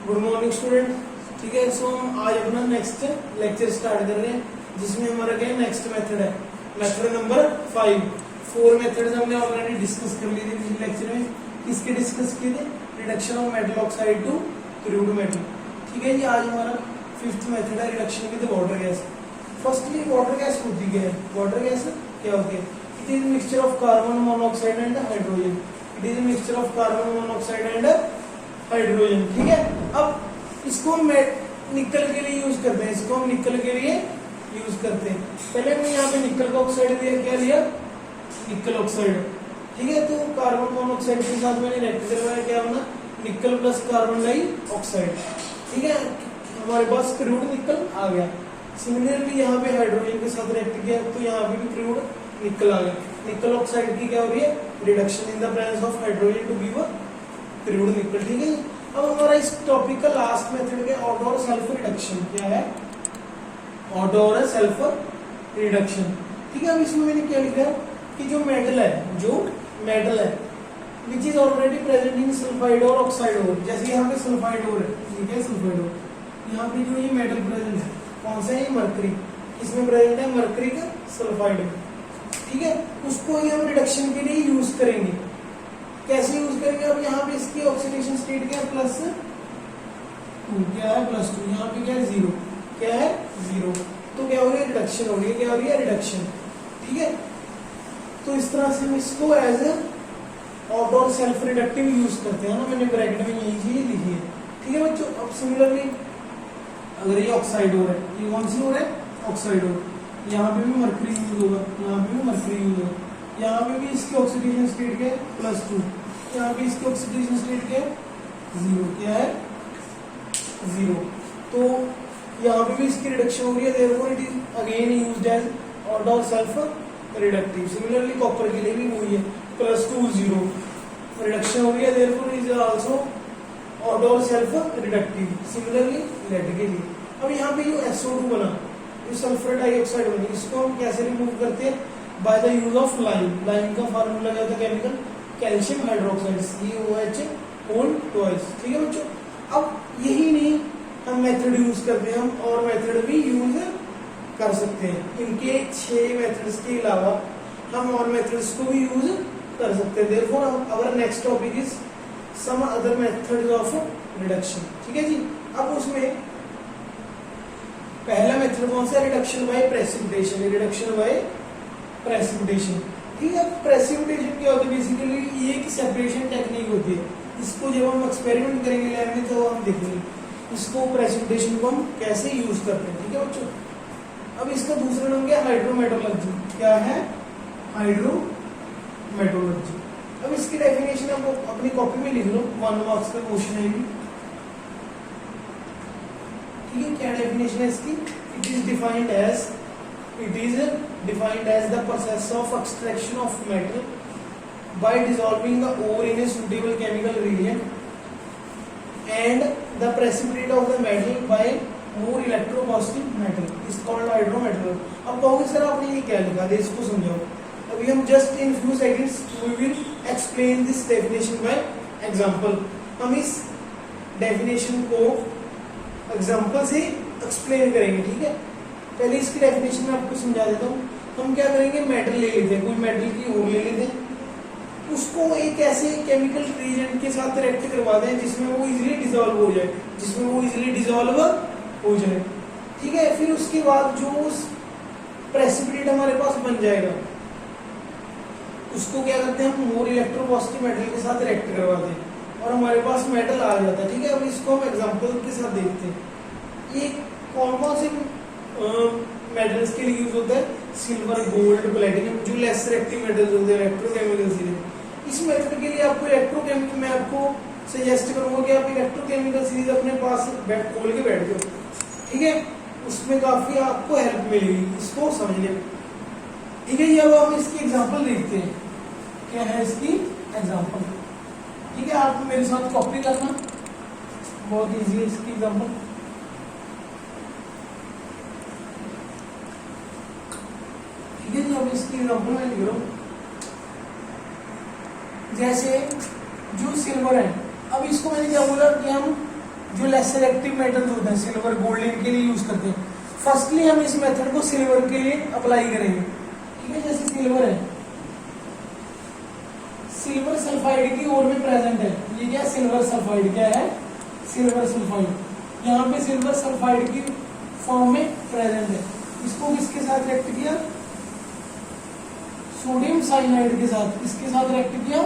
Good morning student. ठीक है, सो हम आज अपना नेक्स्ट लेक्चर स्टार्ट कर रहे हैं जिसमें हमारा क्या नेक्स्ट मेथड है, मेथड नंबर 5। 4 मेथड्स हमने ऑलरेडी डिस्कस कर लिए थे पिछले लेक्चर में। किसके डिस्कस किए थे? Reduction of metal oxide to crude metal. ठीक है जी, आज हमारा 5th मेथड है reduction with water gas. Firstly water gas होती क्या है? वाटर गैस क्या होती है? It is mixture of carbon monoxide and hydrogen. It is mixture of carbon monoxide and hydrogen. ठीक है, अब इसको हम निकल के लिए यूज करते हैं, इसको हम निकल के लिए यूज करते हैं। पहले हमने यहाँ पे निकल का ऑक्साइड लिया, क्या लिया? निकल ऑक्साइड। ठीक है, तो कार्बन मोनोऑक्साइड के साथ मैंने रिएक्ट करवाया, क्या बना? Nickel plus carbon dioxide. ठीक है, हमारे पास क्रूड निकल आ गया। सिमिलरली यहाँ पे हाइड्रोजन के साथ रिएक्ट किया तो यहाँ पे भी क्रूड निकल आ गया। निकल ऑक्साइड की क्या हो रही है? Reduction in the presence of hydrogen to give crude nickel. ठीक है, अब हमारा इस टॉपिक का लास्ट मेथड क्या? ऑटो और सेल्फ रिडक्शन। क्या है? ऑटो और सेल्फ रिडक्शन। ठीक है, अब इसमें मैंने क्या लिखा है कि जो मेटल है which is already present in sulphide और ऑक्साइड ओर। जैसे यहाँ पे सल्फाइड ओर है, ठीक है, सल्फाइड ओर। यहाँ पे जो ये मेटल प्रेजेंट है कौन सा है? मरकरी। इसमें प्रेजेंट है मरकरी का सल्फाइड। ठीक है, उसको ही हम रिडक्शन के लिए यूज करेंगे। कैसे यूज करेंगे? अब यहाँ पे इसकी ऑक्सीडेशन स्टेट क्या है? +2। क्या है? +2। यहाँ पे क्या है? 0। क्या है? 0। तो क्या हो रही है? रिडक्शन हो रही है। क्या हो रही है? रिडक्शन। ठीक है, तो इस तरह से हम इसको एज ए ऑटो और सेल्फ रिडक्टिव यूज करते हैं ना। मैंने ब्रैकेट में यही चीज लिखी है। ठीक है बच्चों, अब सिमिलरली अगर ये ऑक्साइड हो रहा है, ये कौन सी हो रहा है? ऑक्साइड हो। यहाँ पे भी मरकरी यूज होगा, यहाँ पे भी मरकरी यूज होगा। यहाँ पे भी इसकी ऑक्सीडेशन स्टेट क्या है? +2। यहाँ पे इसकी ऑक्सीडेशन स्टेट क्या है? 0। क्या है? 0। तो यहाँ पे भी इसकी रिडक्शन हो रही है, therefore it is again used as auto और सेल्फ रिडक्टिव। सिमिलरली कॉपर के लिए भी वही है, +2 0 रिडक्शन हो रही है, देयरफॉर इज आल्सो ऑटो और सेल्फ रिडक्टिव। सिमिलरली लेड के लिए अब यहाँ पे जो SO2 बना, जो सल्फर डाइऑक्साइड बनी, इसको हम कैसे रिमूव करते हैं? By the use of lime. Lime का फार्मूला क्या होता है? Chemical calcium hydroxide, COH whole twice. ठीक है बच्चों, अब यही नहीं हम मेथड यूज करते हैं, हम और मेथड भी यूज कर सकते हैं। इनके 6 मेथड्स के अलावा हम और मेथड्स को भी यूज कर सकते हैं। Therefore our next topic is some other methods of reduction. ठीक है जी, अब उसमें पहला मेथड कौन सा? Reduction by precipitation. Reduction by precipitation. ठीक है, प्रेसिपिटेशन क्या होता है? बेसिकली ये एक सेपरेशन टेक्निक होती है। इसको जब हम एक्सपेरिमेंट करेंगे लैब में तो हम देखेंगे इसको, प्रेसिपिटेशन को हम कैसे यूज करते हैं। ठीक है बच्चों, अब इसका दूसरा नाम क्या है? हाइड्रोमेटोलॉजी। क्या है? हाइड्रोमेटोलॉजी। अब इसकी डेफिनेशन आप अपनी कॉपी में लिख लो, 1 मार्क्स का क्वेश्चन है ये। ठीक है, क्या डेफिनेशन है इसकी? It is defined as the process of extraction of metal by dissolving the ore in a suitable chemical reagent and the precipitate of the metal by more electropositive metal is called hydrometal. अब कहोगे sir आपने ये क्या लिखा है, इसको समझाओ। अभी हम just in few seconds we will explain this definition by example। हम इस definition को एग्जाम्पल से एक्सप्लेन करेंगे। ठीक है, पहले इसकी डेफिनेशन में आपको समझा देता हूँ। हम क्या करेंगे? मेटल ले लेते हैं, कोई मेटल की ओर ले लेते हैं, उसको एक ऐसे केमिकल रिएजेंट के साथ रिएक्ट करवा दें जिसमें वो इजीली डिसॉल्व हो जाए। ठीक है, फिर उसके बाद जो प्रेसिपिटेट हमारे पास बन जाएगा उसको क्या करते हैं? हम मोर इलेक्ट्रोपॉजिटिव मेटल के साथ रिएक्ट करवाते हैं और हमारे पास मेटल आ जाता है। ठीक है, अब इसको हम एग्जांपल के साथ देखते हैं। ये कौन से मेटल्स के लिए यूज होता है? सिल्वर, गोल्ड, प्लेटिनम, जो लेस रिएक्टिव मेटल्स होते हैं इलेक्ट्रोकेमिकल सीरीज। इस मेथड के लिए आपको इलेक्ट्रोकेमिकल, मैं आपको सजेस्ट करूंगा कि आप इलेक्ट्रोकेमिकल सीरीज अपने पास खोल के बैठ जाओ। ठीक है, उसमें काफी आपको हेल्प मिलेगी इसको समझने में। ठीक है जी, अब हम इसकी एग्जांपल देखते हैं। क्या है इसकी एग्जांपल? ठीक है, आप मेरे साथ कॉपी करना, बहुत इजी है इसकी एग्जांपल। ठीक है जी, अब इसकी एग्जांपल मैं लिख रहा हूं। जैसे जो सिल्वर है, अब इसको मैंने क्या बोला कि हम जो लेस रिएक्टिव मेटल्स होते हैं सिल्वर गोल्ड इनके लिए यूज करते हैं। फर्स्टली हम इस मेथड को सिल्वर के लिए अप्लाई करेंगे, ठीक है। जैसे सिल्वर है, सिल्वर सल्फाइड की ओर में प्रेजेंट है, ये क्या सिल्वर सल्फाइड, क्या है सिल्वर सल्फाइड। यहाँ पे सिल्वर सल्फाइड की फॉर्म में प्रेजेंट है। इसको किसके साथ रिएक्ट किया, सोडियम साइनाइड के साथ। किसके साथ रिएक्ट किया,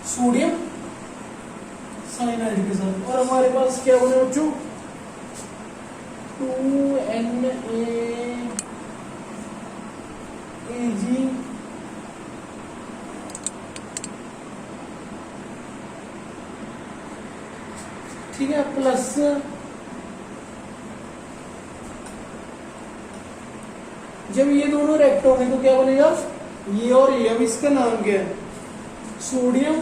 सोडियम साइनाइड के साथ। और हमारे पास क्या बने बच्चों, 2NaAg ठीक है, प्लस जब ये दोनों रिएक्ट होंगे तो क्या बनेगा, ये और ये। अब इसका नाम क्या है, सोडियम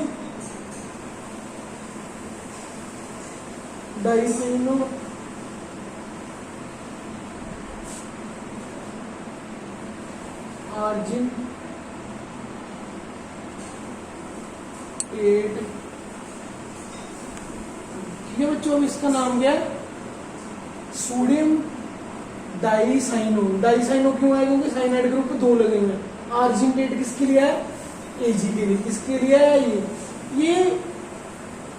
डाइसैनो आर्जिन 8। ठीक है बच्चों, अब इसका नाम क्या है, सोडियम डाइसाइनो। डाइसाइनो क्यों है, क्योंकि साइनाइड ग्रुप दो लगे हुए हैं। आर्जिनेट किसके लिए है, एजी के लिए। किसके लिए है, ये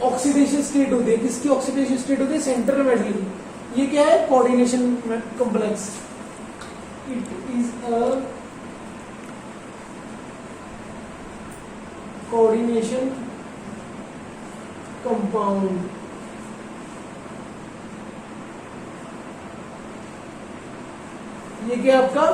ऑक्सीडेशन स्टेट होती है। किसकी ऑक्सीडेशन स्टेट होती है, सेंट्रल मेटल की। ये क्या है, coordination complex. It is a coordination compound. ये क्या आपका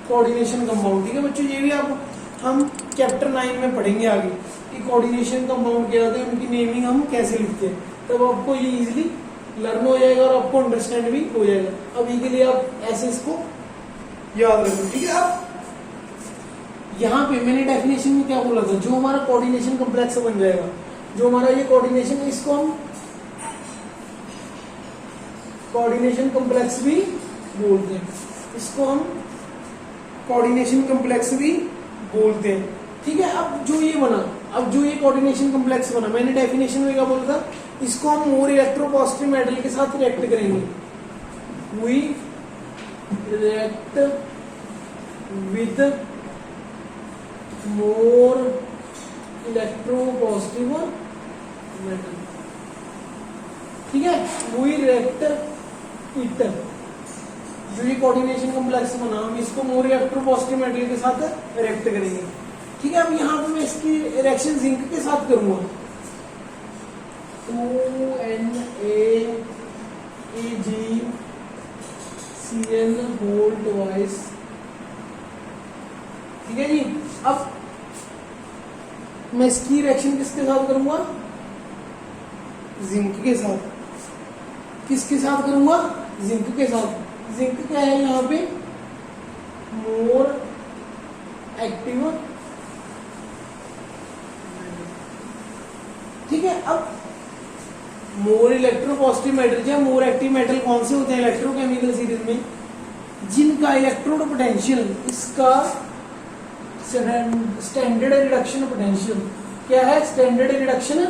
कोऑर्डिनेशन कंपाउंड। ठीक है बच्चों, ये भी आप हम चैप्टर 9 में पढ़ेंगे आगे कि कोऑर्डिनेशन कंपाउंड क्या होते हैं, उनकी नेमिंग हम कैसे लिखते हैं। तब आपको ये इजीली लर्न हो जाएगा और आपको अंडरस्टैंड भी हो जाएगा। अभी के लिए आप ऐसे इसको याद रखो, ठीक है। आप यहाँ पे मैंने डेफिनेशन में क्या बोला था, जो हमारा कोऑर्डिनेशन कॉम्प्लेक्स बन जाएगा, जो हमारा ये कोऑर्डिनेशन है, इसको हम कोऑर्डिनेशन कॉम्प्लेक्स भी बोलते हैं। इसको हम कोऑर्डिनेशन कॉम्प्लेक्स भी बोलते हैं, ठीक है। अब जो ये बना, अब जो ये कोऑर्डिनेशन कॉम्प्लेक्स बना, मैंने डेफिनेशन में क्या बोला था, इसको हम मोर इलेक्ट्रोपॉजिटिव मेटल के साथ रिएक्ट करेंगे। We react with more electropositive metal, ठीक है। वी रिएक्ट इट, जो ये कोऑर्डिनेशन कॉम्प्लेक्स बना, हम इसको मोर इलेक्ट्रोपॉजिटिव मेटल के साथ रिएक्ट करेंगे, ठीक है। अब यहाँ पे मैं इसकी रिएक्शन जिंक के साथ करूंगा। 2NaAgCN होल ट्वाइस, ठीक है जी। अब मैं इसकी रिएक्शन किसके साथ करूंगा, जिंक के साथ। किसके साथ करूंगा, जिंक के साथ। जिंक क्या है यहाँ पे, मोर एक्टिव, ठीक है। अब मोर इलेक्ट्रोपॉजिटिव मेटल या मोर एक्टिव मेटल कौन से होते हैं इलेक्ट्रोकेमिकल सीरीज में, जिनका इलेक्ट्रोड पोटेंशियल, इसका स्टैंडर्ड रिडक्शन पोटेंशियल क्या है, स्टैंडर्ड रिडक्शन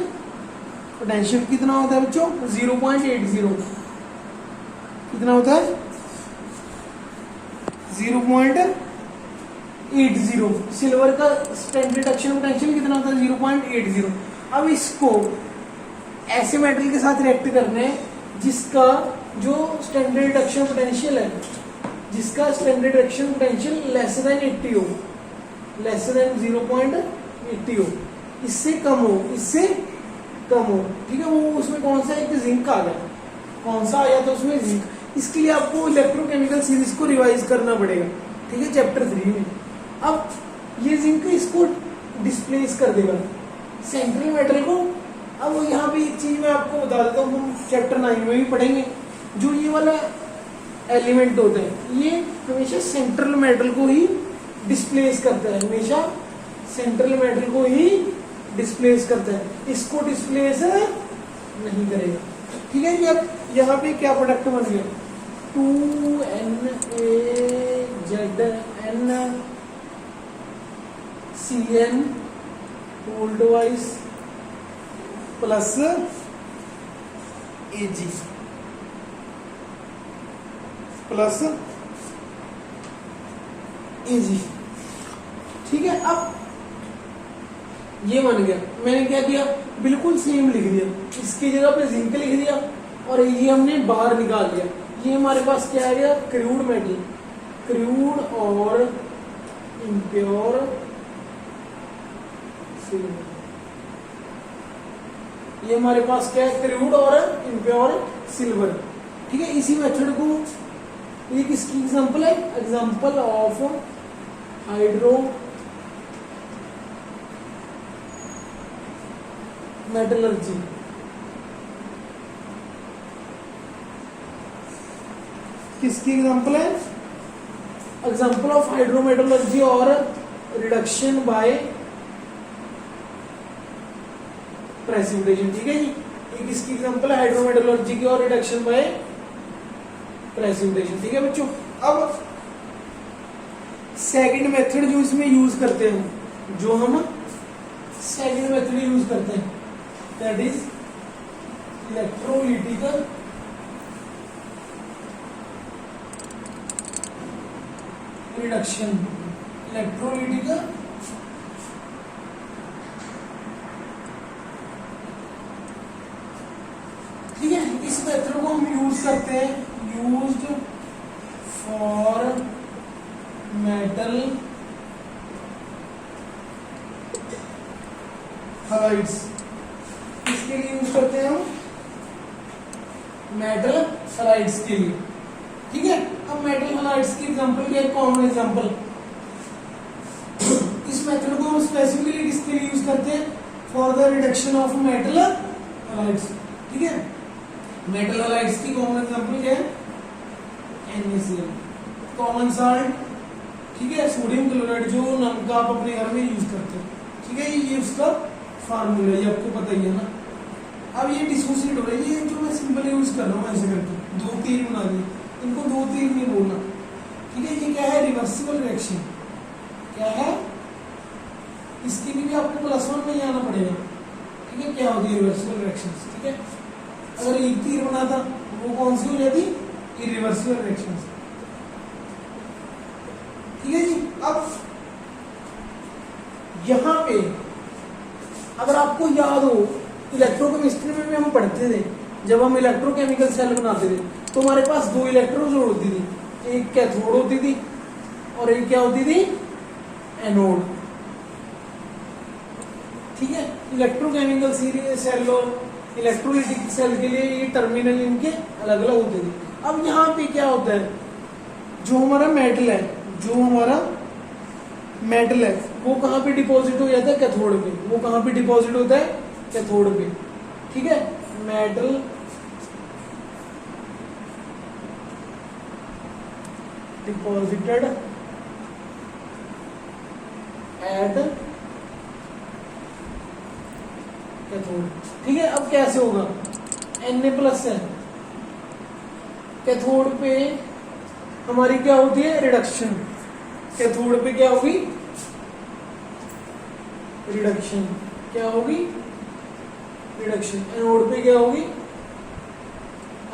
पोटेंशियल कितना होता है बच्चों, 0.80। कितना होता है, 0.80। सिल्वर का स्टैंडर्ड रिडक्शन पोटेंशियल कितना होता है, 0.80। अब इसको ऐसे मेटल के साथ रिएक्ट करने जिसका जो स्टैंडर्ड रिडक्शन पोटेंशियल है, जिसका standard reduction potential less than 80 हो, लेस देन 0.80 हो, इससे कम हो, इससे कम हो, ठीक है। वो उसमें कौन सा, एक जिंक आ गया, कौन सा आया था उसमें, जिंक। इसके लिए आपको इलेक्ट्रोकेमिकल सीरीज को रिवाइज करना पड़ेगा, ठीक है, चैप्टर 3 में। अब ये जिंक इसको डिस्प्लेस कर देगा सेंट्रल मेटल को। अब यहाँ पे एक चीज मैं आपको बता देता हूँ, हम चैप्टर 9 में भी पढ़ेंगे। जो ये वाला एलिमेंट होता है, ये हमेशा सेंट्रल मेटल को ही डिस्प्लेस करता है, हमेशा सेंट्रल मेटल को ही डिस्प्लेस करता है, इसको डिस्प्लेस नहीं करेगा, ठीक है जी। अब यहाँ पे क्या प्रोडक्ट बन गया, 2NaZnCN whole twice plus Ag plus Ag। ठीक है, अब ये बन गया। मैंने क्या किया, बिल्कुल सेम लिख दिया, इसकी जगह पे जिंक लिख दिया और ये हमने बाहर निकाल दिया। ये हमारे पास क्या आ गया, क्रूड मेटल, क्रूड और इम्प्योर सिल्वर। ये हमारे पास क्या है, क्रूड और इम्प्योर सिल्वर। ठीक है, इसी मेथड को, ये किसकी एग्जांपल है, एग्जांपल ऑफ हाइड्रो मेटलर्जी। किसकी एग्जांपल है, एग्जांपल ऑफ हाइड्रोमेटलर्जी और रिडक्शन बाय प्रेसिपिटेशन। ठीक है जी, ये किसकी एग्जांपल है, हाइड्रोमेटलर्जी की और रिडक्शन बाय प्रेसिपिटेशन। ठीक है बच्चों, अब सेकंड मेथड जो इसमें यूज करते हैं, जो हम सेकंड मेथड यूज करते हैं, that is electrolytic reduction. Electrolytic ठीक है, इस मेथड को हम यूज करते हैं, यूज्ड फॉर मेटल हाइड्स। किसके लिए यूज करते हैं हम, मेटल हाइड्स के लिए। ठीक है, अब मेटल हाइड्स की एग्जांपल क्या है, कॉमन एग्जांपल। इस मेथड को हम स्पेसिफिकली किसके लिए यूज करते हैं, for the reduction of metal halides. ठीक है, मेटल हाइड्स की कॉमन एग्जांपल क्या है, NaCl, कॉमन साल्ट। ठीक है, सोडियम क्लोराइड, जो नमक आप अपने घर में यूज करते हैं। ठीक है, ये उसका फार्मूला, ये आपको पता ही है ना। अब ये डिसोसिएट हो रहा है, ये जो मैं सिंपल यूज कर रहा हूँ ऐसे करके, दो तीर बना दिए, इनको दो तीर नहीं बोलना। ठीक है, ये क्या है, रिवर्सिबल रिएक्शन। क्या है, इसके लिए भी आपको +1 में जाना पड़ेगा। ठीक है, क्या होती है रिवर्सिबल रिएक्शन। ठीक है, अगर एक तीर बना था, वो कौन सी हो जाती, इरिवर्सिबल रिएक्शन। ठीक है जी, अब यहां पे अगर आपको याद हो, इलेक्ट्रोकेमिस्ट्री में भी हम पढ़ते थे, जब हम इलेक्ट्रोकेमिकल सेल बनाते थे, तो हमारे पास दो इलेक्ट्रोड होती थी, एक कैथोड होती थी और एक क्या होती थी, एनोड। ठीक है, इलेक्ट्रोकेमिकल सेल और इलेक्ट्रोलिटिक सेल के लिए ये टर्मिनल इनके अलग अलग होते थे। अब यहाँ पे क्या होता है, जो हमारा मेटल है, जो हमारा मेटल है, वो कहाँ पे डिपॉजिट हो जाता है, कैथोड पे। वो कहाँ पे डिपॉजिट होता है, कैथोड पे। ठीक है, मेटल डिपॉजिटेड एट कैथोड। ठीक है, अब कैसे होगा, Na+ है, कैथोड पे हमारी क्या होती है, रिडक्शन। कैथोड पे क्या होगी, रिडक्शन। क्या होगी, रिडक्शन। एनोड पे क्या होगी,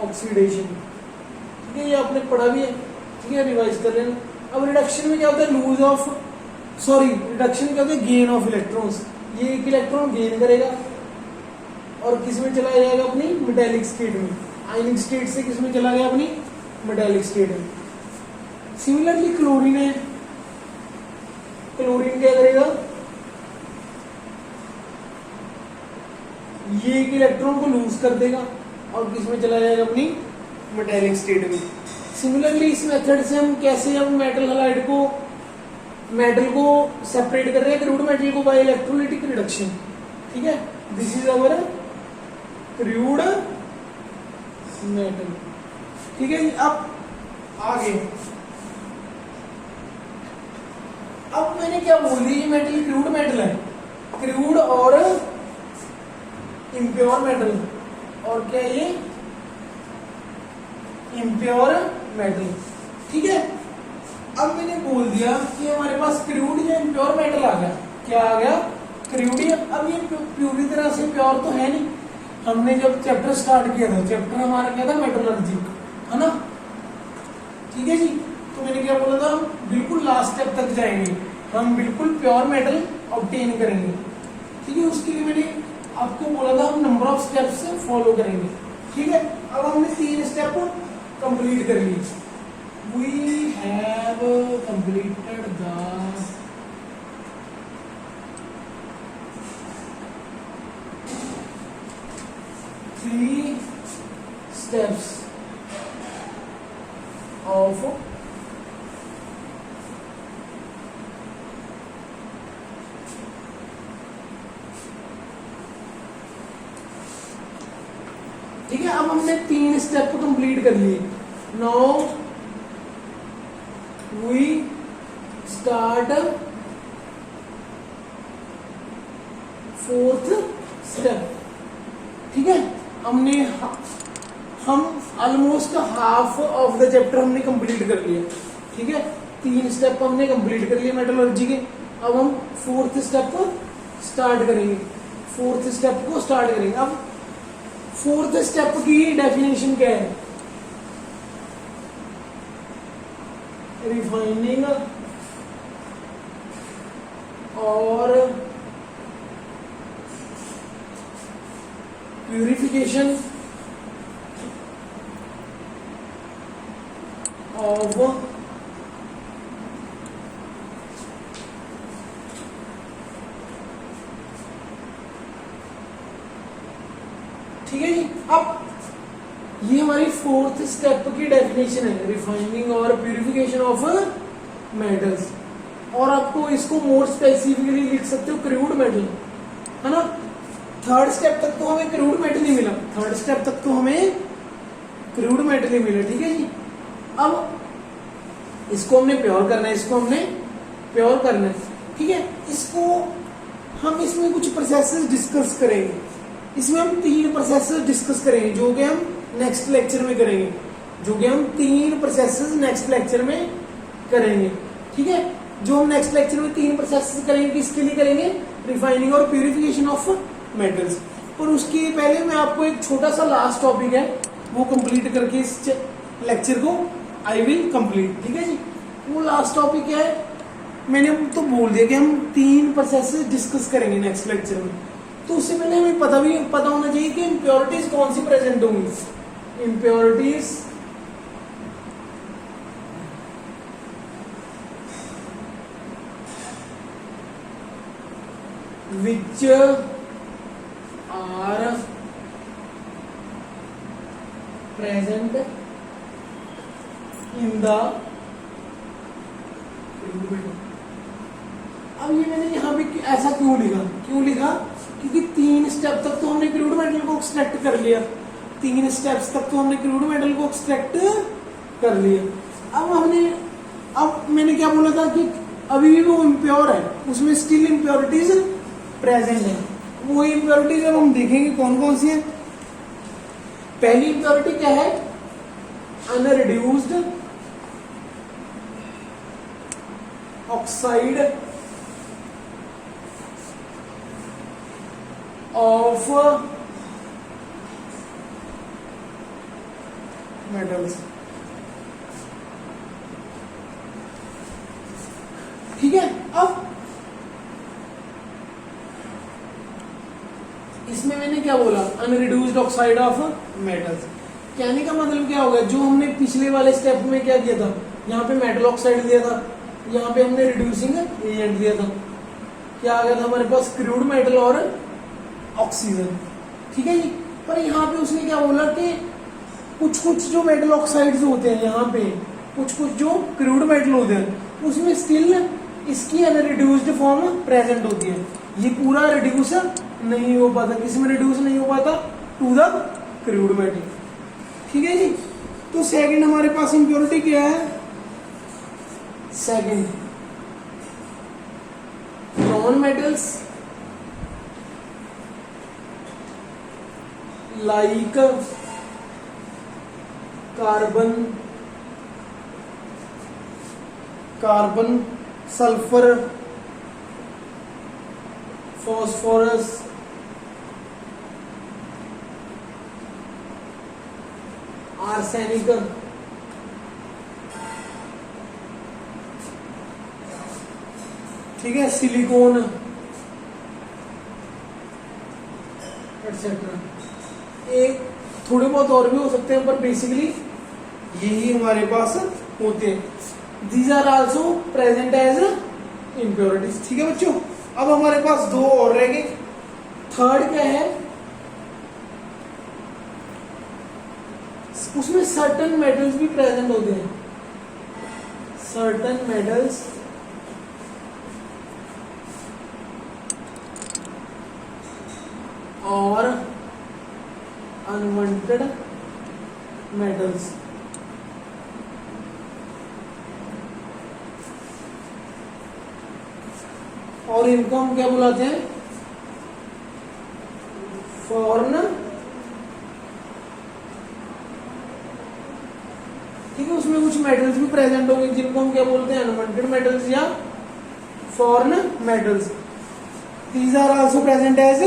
ऑक्सीडेशन। ठीक है, ये आपने पढ़ा भी है। ठीक है, रिवाइज कर लेना। अब रिडक्शन में क्या होता है, लूज ऑफ, सॉरी, रिडक्शन क्या होता है, गेन ऑफ इलेक्ट्रॉन्स। ये एक इलेक्ट्रॉन गेन करेगा और किस में चला जाएगा, अपनी मेटेलिक स्टेट में। आयनिक स्टेट से किस में चला गया, अपनी मेटेलिक स्टेट में। सिमिलरली क्लोरीन है, क्लोरीन क्या करेगा, ये एक इलेक्ट्रॉन को लूज कर देगा और किस में चला जाएगा, अपनी मेटेलिक स्टेट में। सिमिलरली इस मेथड से हम कैसे, हम मेटल हैलाइड को, मेटल को सेपरेट कर रहे हैं, क्रूड मेटल को, बाय इलेक्ट्रोलिटिक रिडक्शन। ठीक है, this is our crude metal. ठीक है, अब आगे, अब मैंने क्या बोल दिया, ये मेटल क्रूड मेटल है, क्रूड और इम्प्योर मेटल, और क्या ये इम्प्योर मेटल। ठीक है, अब मैंने बोल दिया कि हमारे पास क्रूड या इम्प्योर मेटल आ गया। क्या आ गया, क्रूड। अब ये पूरी तरह से प्योर तो है नहीं, हमने जब चैप्टर स्टार्ट किया था, चैप्टर हमारा क्या था, मेटलर्जी, है ना। ठीक है जी। तो मैंने क्या बोला था, हम बिल्कुल लास्ट स्टेप तक जाएंगे, हम बिल्कुल प्योर मेटल ऑब्टेन करेंगे। ठीक है, उसके लिए मैंने आपको बोला था हम नंबर ऑफ स्टेप्स फॉलो करेंगे। ठीक है, अब हमने 3 स्टेप कंप्लीट कर लिए। We have completed the three steps of ठीक है, अब हमने 3 स्टेप कंप्लीट कर लिए। Now we start 4th step. ठीक है, हम almost half of the chapter हमने कंप्लीट कर लिया। ठीक है, 3 स्टेप हमने कंप्लीट कर लिए मेटलर्जी के। अब हम 4th स्टेप को स्टार्ट करेंगे। 4th स्टेप को स्टार्ट करेंगे। अब 4th स्टेप की डेफिनेशन क्या है? रिफाइनिंग और प्यूरिफिकेशन ऑफ ठीक है जी। अब ये हमारी 4th स्टेप की डेफिनेशन है, रिफाइनिंग और प्यूरिफिकेशन ऑफ मेटल्स। और आपको इसको मोर स्पेसिफिकली लिख सकते हो क्रूड मेटल, है ना। 3rd स्टेप तक तो हमें क्रूड मेटल ही मिला, 3rd स्टेप तक तो हमें क्रूड मेटल ही मिला। ठीक है जी। अब इसको हमने प्योर करना है, इसको हमने प्योर करना है। ठीक है, इसको हम इसमें कुछ प्रोसेसेस डिस्कस करेंगे। इसमें हम 3 प्रोसेसेस डिस्कस करेंगे जो कि हम नेक्स्ट लेक्चर में करेंगे, जो कि हम 3 प्रोसेसेस नेक्स्ट लेक्चर में करेंगे। ठीक है, जो हम नेक्स्ट लेक्चर में 3 प्रोसेसेस करेंगे, किसके लिए करेंगे? रिफाइनिंग और प्यूरिफिकेशन ऑफ मेटल्स। पर उसके पहले मैं आपको एक छोटा सा लास्ट टॉपिक है वो कंप्लीट करके इस लेक्चर को आई विल कंप्लीट। ठीक है जी। वो लास्ट टॉपिक क्या है? मैंने तो बोल दिया कि हम 3 प्रोसेसेस डिस्कस करेंगे नेक्स्ट लेक्चर में। तो उससे पहले हमें पता होना चाहिए कि इम्प्योरिटीज कौन सी प्रेजेंट होंगी। Impurities which are present in the अब ये मैंने यहाँ पे ऐसा क्यों लिखा? क्योंकि 3 स्टेप तक तो हमने क्रूड मेटल को एक्सट्रैक्ट कर लिया, 3 स्टेप्स तक तो हमने क्रूड मेटल को एक्सट्रैक्ट कर लिया। अब मैंने क्या बोला था कि अभी भी वो इम्प्योर है, उसमें स्टिल इम्प्योरिटीज प्रेजेंट है। वो इम्प्योरिटीज अब हम देखेंगे कौन कौन सी है। पहली इम्प्योरिटी क्या है? अनरिड्यूस्ड ऑक्साइड ऑफ मेटल्स। ठीक है, अब इसमें मैंने क्या बोला? अनरिड्यूस्ड ऑक्साइड ऑफ मेटल्स। कहने का मतलब क्या होगा? जो हमने पिछले वाले स्टेप में क्या किया था, यहाँ पे मेटल ऑक्साइड दिया था, यहाँ पे हमने रिड्यूसिंग एजेंट दिया था। क्या आ गया था हमारे पास? क्रूड मेटल और ऑक्सीजन। ठीक है जी। पर यहाँ पे उसने क्या बोला कि कुछ जो मेटल ऑक्साइड्स होते हैं, यहाँ पे कुछ जो क्रूड मेटल होते हैं, उसमें स्टिल इसकी अनरिड्यूस्ड फॉर्म प्रेजेंट होती है। ये पूरा रिड्यूस नहीं हो पाता। किसमें रिड्यूस नहीं हो पाता? To the crude metal. ठीक है जी। तो सेकंड हमारे पास इंप्योरिटी क्या है? Second, non metals like carbon, sulphur, phosphorus, arsenic, ठीक है, सिलिकॉन एटसेट्रा। एक थोड़े बहुत और भी हो सकते हैं, पर बेसिकली यही हमारे पास होते हैं। These are also present as impurities. ठीक है बच्चों, अब हमारे पास दो और रह गए। थर्ड क्या है, उसमें सर्टन मेटल्स भी प्रेजेंट होते हैं। सर्टन मेटल्स और अनवांटेड मेटल्स। और इनको हम क्या बुलाते हैं, फॉरेन, ठीक है। उसमें कुछ मेटल्स भी प्रेजेंट होंगे जिनको हम क्या बोलते हैं, अनवांटेड मेटल्स या foreign metals. These are also present as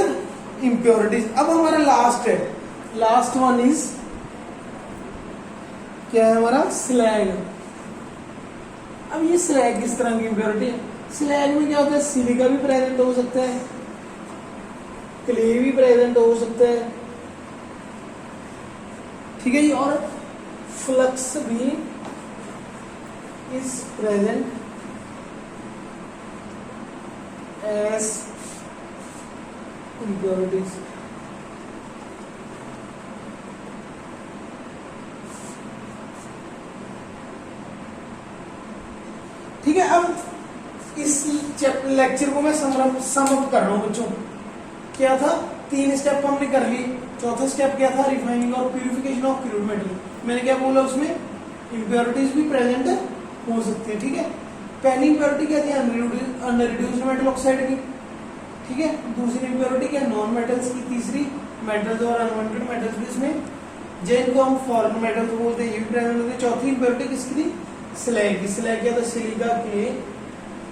impurities. अब हमारा लास्ट है, लास्ट वन इज क्या है हमारा, स्लैग। अब ये स्लैग किस तरह की इम्प्योरिटी है? स्लैग में क्या होता है, सिलिका भी प्रेजेंट हो सकता है, क्ले भी प्रेजेंट हो सकता है, ठीक है जी, और फ्लक्स भी इज प्रेजेंट एज इम्प्योरिटीज। ठीक है, अब इस लेक्चर को मैं समअप कर रहा हूं बच्चों। क्या था, 3 स्टेप हमने कर लिए। चौथा स्टेप क्या था, रिफाइनिंग और प्यूरिफिकेशन ऑफ क्रूड मेटल। मैंने क्या बोला, उसमें इम्प्योरिटीज भी प्रेजेंट हो सकती है। ठीक है, पहली इम्प्योरिटी क्या थी, अनरिड्यूस्ड मेटल ऑक्साइड की, ठीक है। दूसरी इम्प्योरिटी क्या, नॉन मेटल्स की। तीसरी मेटल्स और अनवांटेड मेटल्स भी इसमें, जिनको हम फॉरेन मेटल्स बोलते हैं, ये भी प्रेजेंट होते हैं। चौथी इम्प्योरिटी किसकी थी, स्लैग की। स्लैग क्या था, सिलिका, क्ले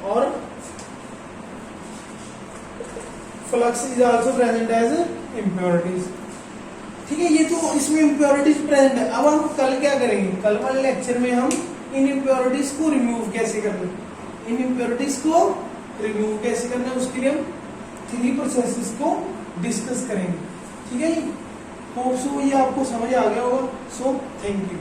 और flux is also present as impurities. ठीक है, ये तो इसमें इम्प्योरिटीज प्रेजेंट है। अब हम कल क्या करेंगे, कल वाले लेक्चर में हम इन इम्प्योरिटीज को रिमूव कैसे करना, इन इम्प्योरिटीज को रिमूव कैसे करना है, उसके लिए हम 3 प्रोसेसेस को डिस्कस करेंगे। ठीक है जी, होप सो ये आपको समझ आ गया होगा। So thank you.